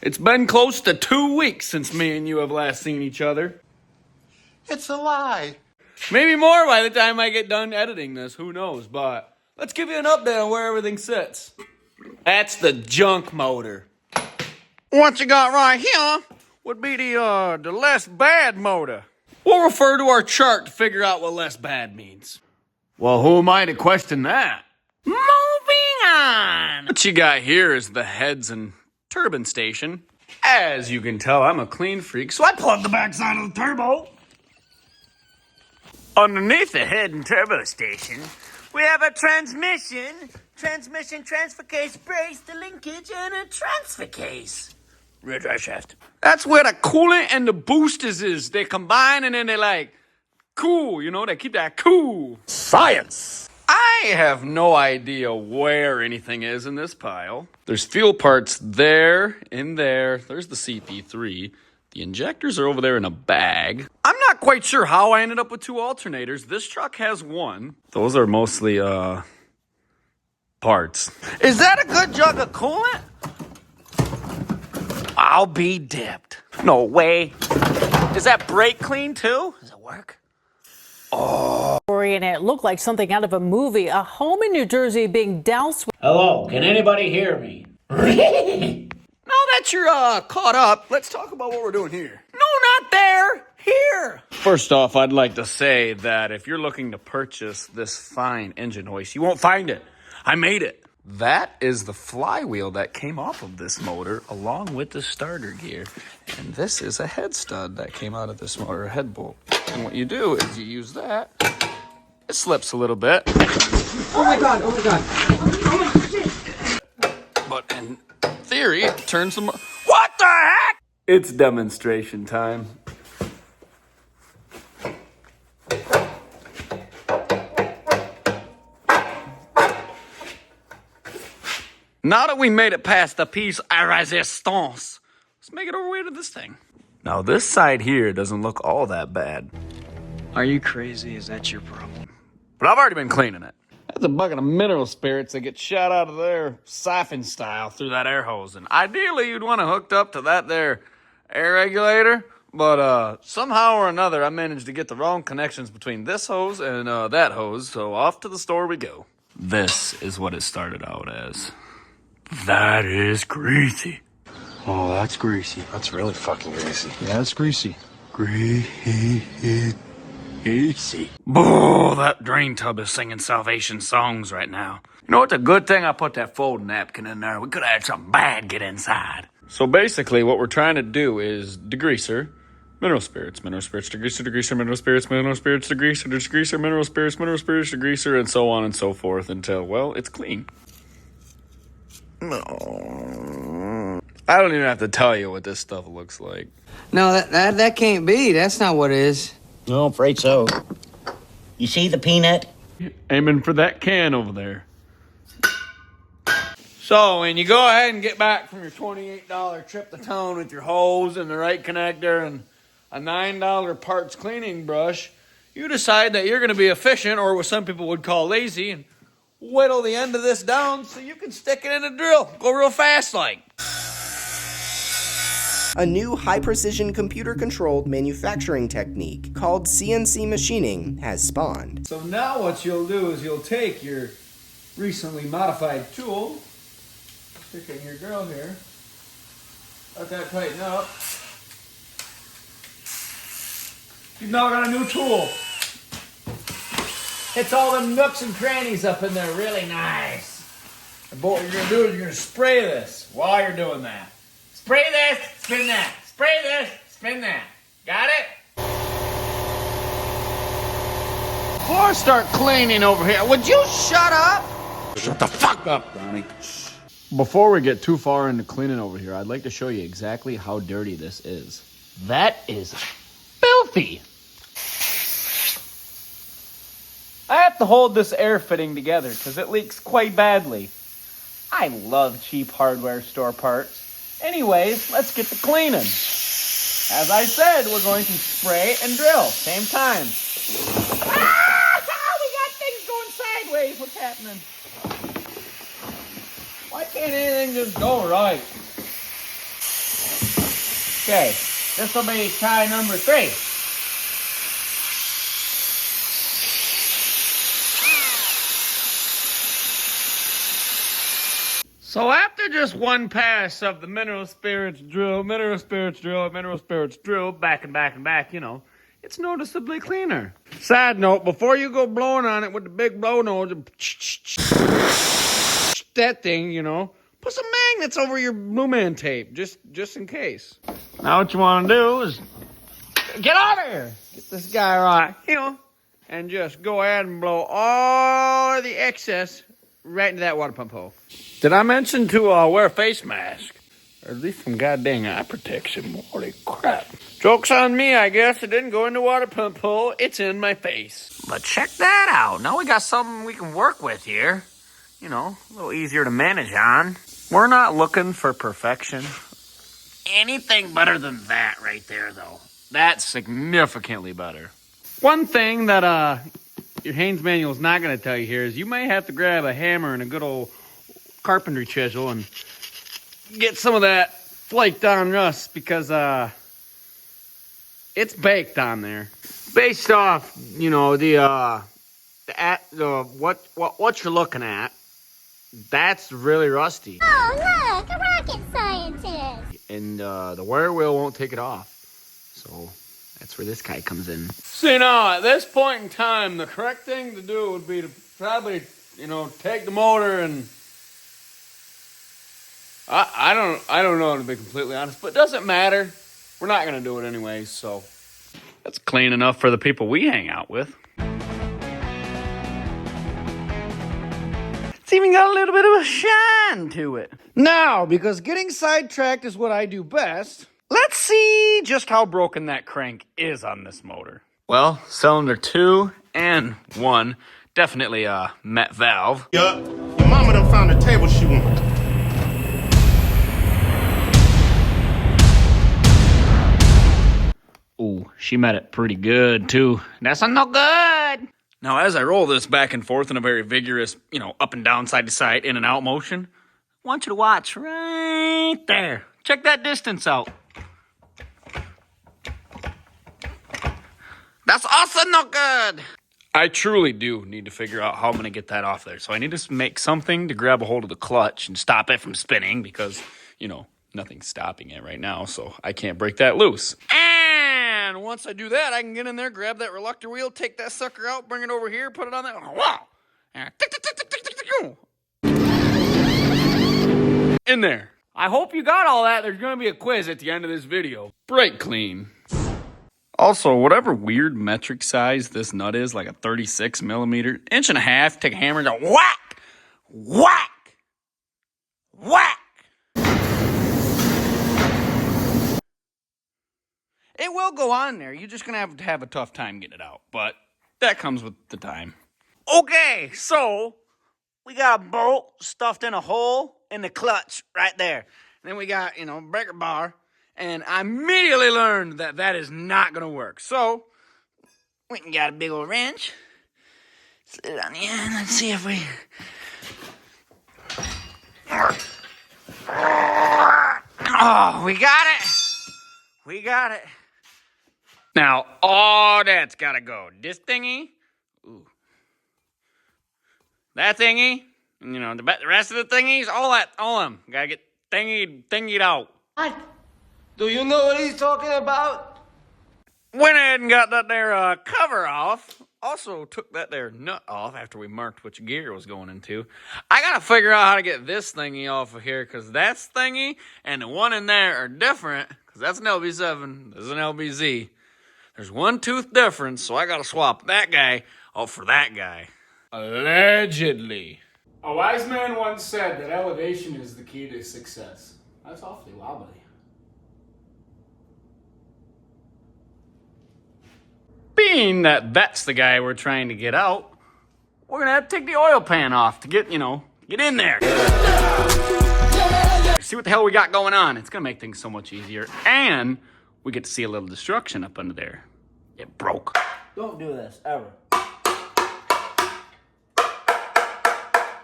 It's been close to 2 weeks since me and you have last seen each other. It's a lie. Maybe more by the time I get done editing this, who knows, but let's give you an update on where everything sits. That's the junk motor. What you got right here would be the less bad motor. We'll refer to our chart to figure out what less bad means. Well, who am I to question that? Moving on! What you got here is the heads and turbine station. As you can tell, I'm a clean freak, so I plugged the backside of the turbo. Underneath the head and turbo station, we have a transmission, transfer case, brace, the linkage, and a transfer case. Rear drive shaft. That's where the coolant and the boosters is. They combine and then they like, cool, you know, they keep that cool. Science. I have no idea where anything is in this pile. There's fuel parts there, in there. There's the CP3. The injectors are over there in a bag. I'm not quite sure how I ended up with 2 alternators. This truck has 1. Those are mostly, parts. Is that a good jug of coolant? I'll be dipped. No way. Is that brake clean too? Does it work? And it looked like something out of a movie. A home in New Jersey being doused with... Hello, can anybody hear me? Now that you're caught up, let's talk about what we're doing here. No, not there. Here. First off, I'd like to say that if you're looking to purchase this fine engine hoist, you won't find it. I made it. That is the flywheel that came off of this motor along with the starter gear. And this is a head stud that came out of this motor, a head bolt. And what you do is you use that. It slips a little bit. Oh my god, oh my god. Oh my shit. But in theory, it turns them... What the heck? It's demonstration time. Now that we made it past the piece à résistance, let's make it our way to this thing. Now this side here doesn't look all that bad. Are you crazy? Is that your problem? But I've already been cleaning it. That's a bucket of mineral spirits that get shot out of there siphon style through that air hose. And ideally you'd want to hooked up to that there air regulator. But somehow or another I managed to get the wrong connections between this hose and that hose. So off to the store we go. This is what it started out as. That is greasy. Oh, that's greasy. That's really fucking greasy. Yeah, it's greasy. Greasy. Boo, that drain tub is singing Salvation songs right now. You know, it's a good thing I put that folding napkin in there. We could have had something bad get inside. So basically what we're trying to do is degreaser, mineral spirits, degreaser, degreaser, mineral spirits, degreaser, degreaser, mineral spirits, degreaser, and so on and so forth until, well, it's clean. No. I don't even have to tell you what this stuff looks like. No, that can't be. That's not what it is. No, I'm afraid so. You see the peanut? Aiming for that can over there. So, when you go ahead and get back from your $28 trip to town with your hose and the right connector and a $9 parts cleaning brush, you decide that you're going to be efficient, or what some people would call lazy, and whittle the end of this down so you can stick it in a drill. Go real fast like. A new high-precision computer-controlled manufacturing technique called CNC machining has spawned. So now what you'll do is you'll take your recently modified tool, stick it in your drill here, let that tighten up. You've now got a new tool. It's all them nooks and crannies up in there really nice. And what you're going to do is you're going to spray this while you're doing that. Spray this, spin that. Spray this, spin that. Got it? Before I start cleaning over here, would you shut up? Shut the fuck up, Donnie. Before we get too far into cleaning over here, I'd like to show you exactly how dirty this is. That is filthy. I have to hold this air fitting together because it leaks quite badly. I love cheap hardware store parts. Anyways, let's get to cleaning. As I said, we're going to spray and drill, same time. Ah! We got things going sideways. What's happening? Why can't anything just go right? Okay, this will be tie number 3. So after just one pass of the mineral spirits drill, back and back and back, you know, it's noticeably cleaner. Side note, before you go blowing on it with the big blow nose, that thing, you know, put some magnets over your Blue Man tape, just in case. Now what you want to do is get out of here. Get this guy right here and just go ahead and blow all of the excess right into that water pump hole. Did I mention to wear a face mask? Or at least some goddamn eye protection. Holy crap. Joke's on me, I guess. It didn't go in the water pump hole. It's in my face. But check that out. Now we got something we can work with here. You know, a little easier to manage on. We're not looking for perfection. Anything better than that right there, though. That's significantly better. One thing that your Haynes manual is not going to tell you here is you may have to grab a hammer and a good old carpentry chisel and get some of that flaked on rust because it's baked on there. Based off, you know, what you're looking at, that's really rusty. Oh, look, a rocket scientist. And the wire wheel won't take it off. So that's where this guy comes in. See, now, at this point in time, the correct thing to do would be to probably, you know, take the motor and... I don't know, to be completely honest, but it doesn't matter. We're not going to do it anyways, so... That's clean enough for the people we hang out with. It's even got a little bit of a shine to it. Now, because getting sidetracked is what I do best, let's see just how broken that crank is on this motor. Well, cylinder 2 and 1, definitely a Met valve. Yup, your mama done found a table she wanted. Ooh, she met it pretty good, too. That's no good. Now, as I roll this back and forth in a very vigorous, you know, up and down, side to side, in and out motion, I want you to watch right there. Check that distance out. That's also no good. I truly do need to figure out how I'm going to get that off there. So I need to make something to grab a hold of the clutch and stop it from spinning because, you know, nothing's stopping it right now. So I can't break that loose. And once I do that, I can get in there, grab that reluctor wheel, take that sucker out, bring it over here, put it on there. Wow. In there. I hope you got all that. There's going to be a quiz at the end of this video. Brake clean. Also, whatever weird metric size this nut is, like a 36 millimeter, 1.5 inches, take a hammer and go whack, whack, whack. It will go on there. You're just going to have a tough time getting it out. But that comes with the time. Okay, so we got a bolt stuffed in a hole in the clutch right there. And then we got, you know, breaker bar. And I immediately learned that that is not going to work. So, we got a big old wrench. Slid it on the end. Let's see if we... Oh, we got it. We got it. Now, all that's got to go. This thingy. Ooh. That thingy. And, you know, the rest of the thingies. All of them. Got to get thingied out. What? Do you know what he's talking about? Went ahead and got that there cover off. Also took that there nut off after we marked which gear it was going into. I got to figure out how to get this thingy off of here because that's thingy and the one in there are different because that's an LB7. This is an LBZ. There's one tooth difference, so I got to swap that guy out for that guy. Allegedly. A wise man once said that elevation is the key to success. That's awfully wobbly. Being that that's the guy we're trying to get out, we're going to have to take the oil pan off to get, you know, get in there. See what the hell we got going on. It's going to make things so much easier. And we get to see a little destruction up under there. It broke. Don't do this, ever.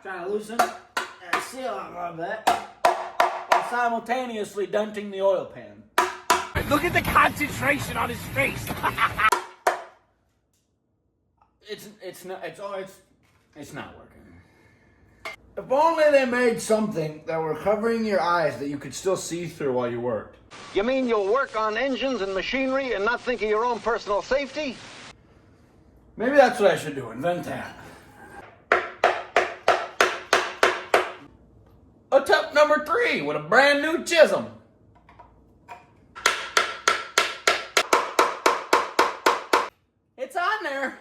Trying to loosen and seal on a little bit while simultaneously denting the oil pan. Look at the concentration on his face. It's not working. If only they made something that were covering your eyes that you could still see through while you worked. You mean you'll work on engines and machinery and not think of your own personal safety? Maybe that's what I should do, invent that. Attempt number 3 with a brand new chisel. It's on there.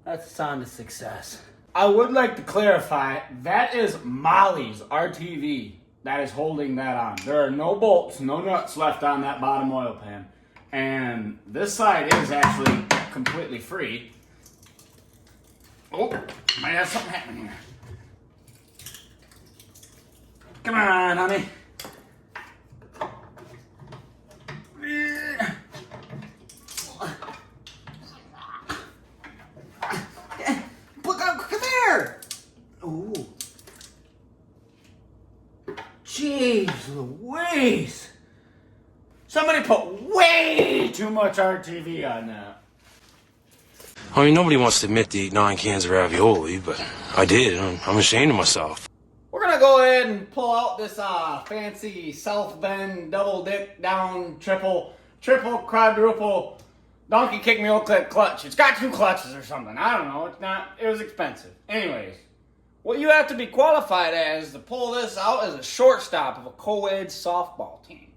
That's the sound of success. I would like to clarify, that is Molly's RTV that is holding that on. There are no bolts, no nuts left on that bottom oil pan. And this side is actually completely free. Oh, might have something happening here. Come on, honey. Come here! Ooh. Jeez Louise! Somebody put way too much RTV on that. I mean, nobody wants to admit to eat 9 cans of ravioli, but I did. I'm ashamed of myself. We're gonna go ahead and pull out this fancy South Bend double dip down triple quadruple donkey kick mule clip clutch. It's got 2 clutches or something. I don't know. It was expensive. Anyways, what you have to be qualified as to pull this out as a shortstop of a co-ed softball team.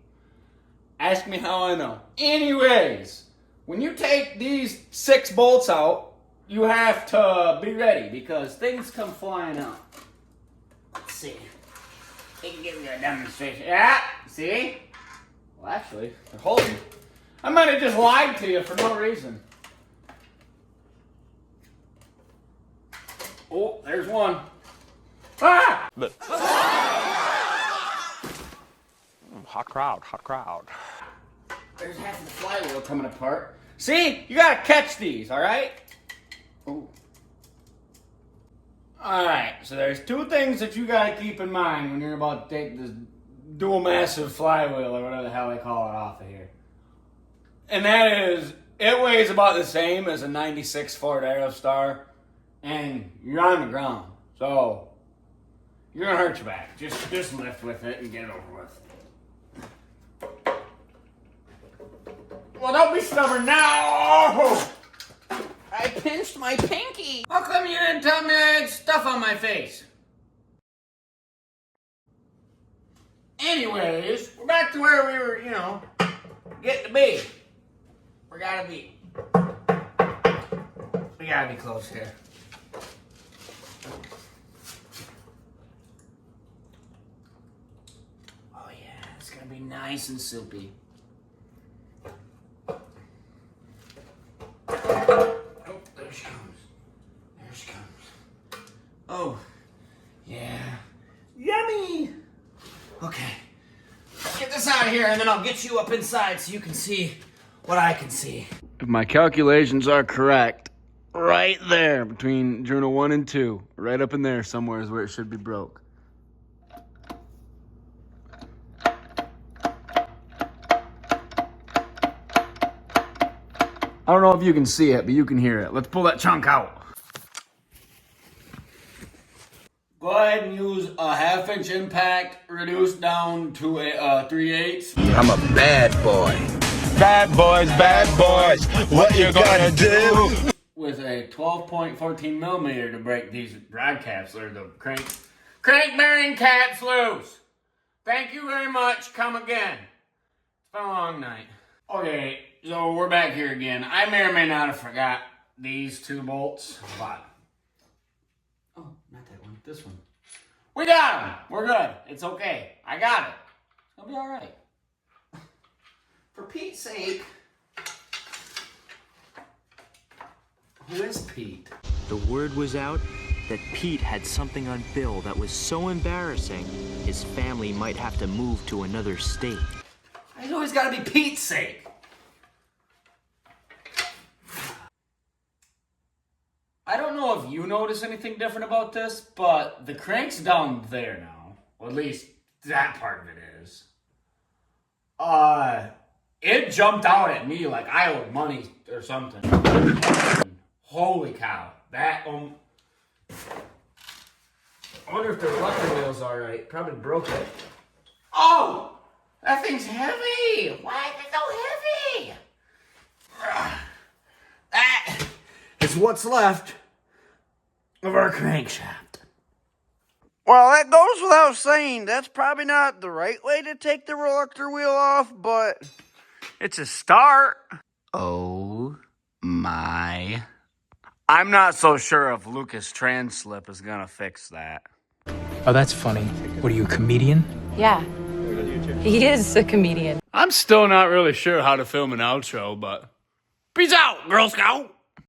Ask me how I know. Anyways, when you take these 6 bolts out, you have to be ready because things come flying out. Let's see. They can give you a demonstration. Yeah, see? Well, actually, they're holding. I might have just lied to you for no reason. Oh, there's one. Ah! Hot crowd. There's half of the flywheel coming apart. See? You gotta catch these, alright? Ooh. Alright, so there's 2 things that you gotta keep in mind when you're about to take this dual massive flywheel or whatever the hell they call it off of here. And that is, it weighs about the same as a 96 Ford Aerostar, and you're on the ground. So, you're gonna hurt your back. Just lift with it and get it over with. Well, don't be stubborn now! I pinched my pinky. How come you didn't tell me I had stuff on my face? Anyways, we're back to where we were, getting to be. We gotta be close here. Oh yeah, it's gonna be nice and soupy. Oh, there she comes. There she comes. Oh, yeah. Yummy! Okay. Let's get this out of here and then I'll get you up inside so you can see what I can see. If my calculations are correct, right there between journal 1 and 2, right up in there somewhere is where it should be broke. I don't know if you can see it, but you can hear it. Let's pull that chunk out. Go ahead and use a 1/2-inch impact, reduced down to a 3/8. I'm a bad boy. Bad boys, what you gonna do? With a 12.14 millimeter to break these rod caps, or the crank bearing caps loose. Thank you very much. Come again. It's been a long night. Okay, so we're back here again. I may or may not have forgot these 2 bolts, but oh, not that one. This one. We got them. We're good. It's okay. I got it. It'll be all right. For Pete's sake. Who is Pete? The word was out that Pete had something on Bill that was so embarrassing, his family might have to move to another state. It's always got to be Pete's sake. notice anything different about this, but the crank's down there now. Well, at least that part of it is. It jumped out at me like I owed money or something. Holy cow. That, I wonder if the rocker wheel's alright. Probably broke it. Oh! That thing's heavy! Why is it so heavy? That is what's left of our crankshaft. Well, that goes without saying. That's probably not the right way to take the rocker wheel off, but it's a start. Oh my. I'm not so sure if Lucas Translip is gonna fix that. Oh, that's funny. What are you, a comedian? Yeah, he is a comedian. I'm still not really sure how to film an outro, but peace out, Girl Scout!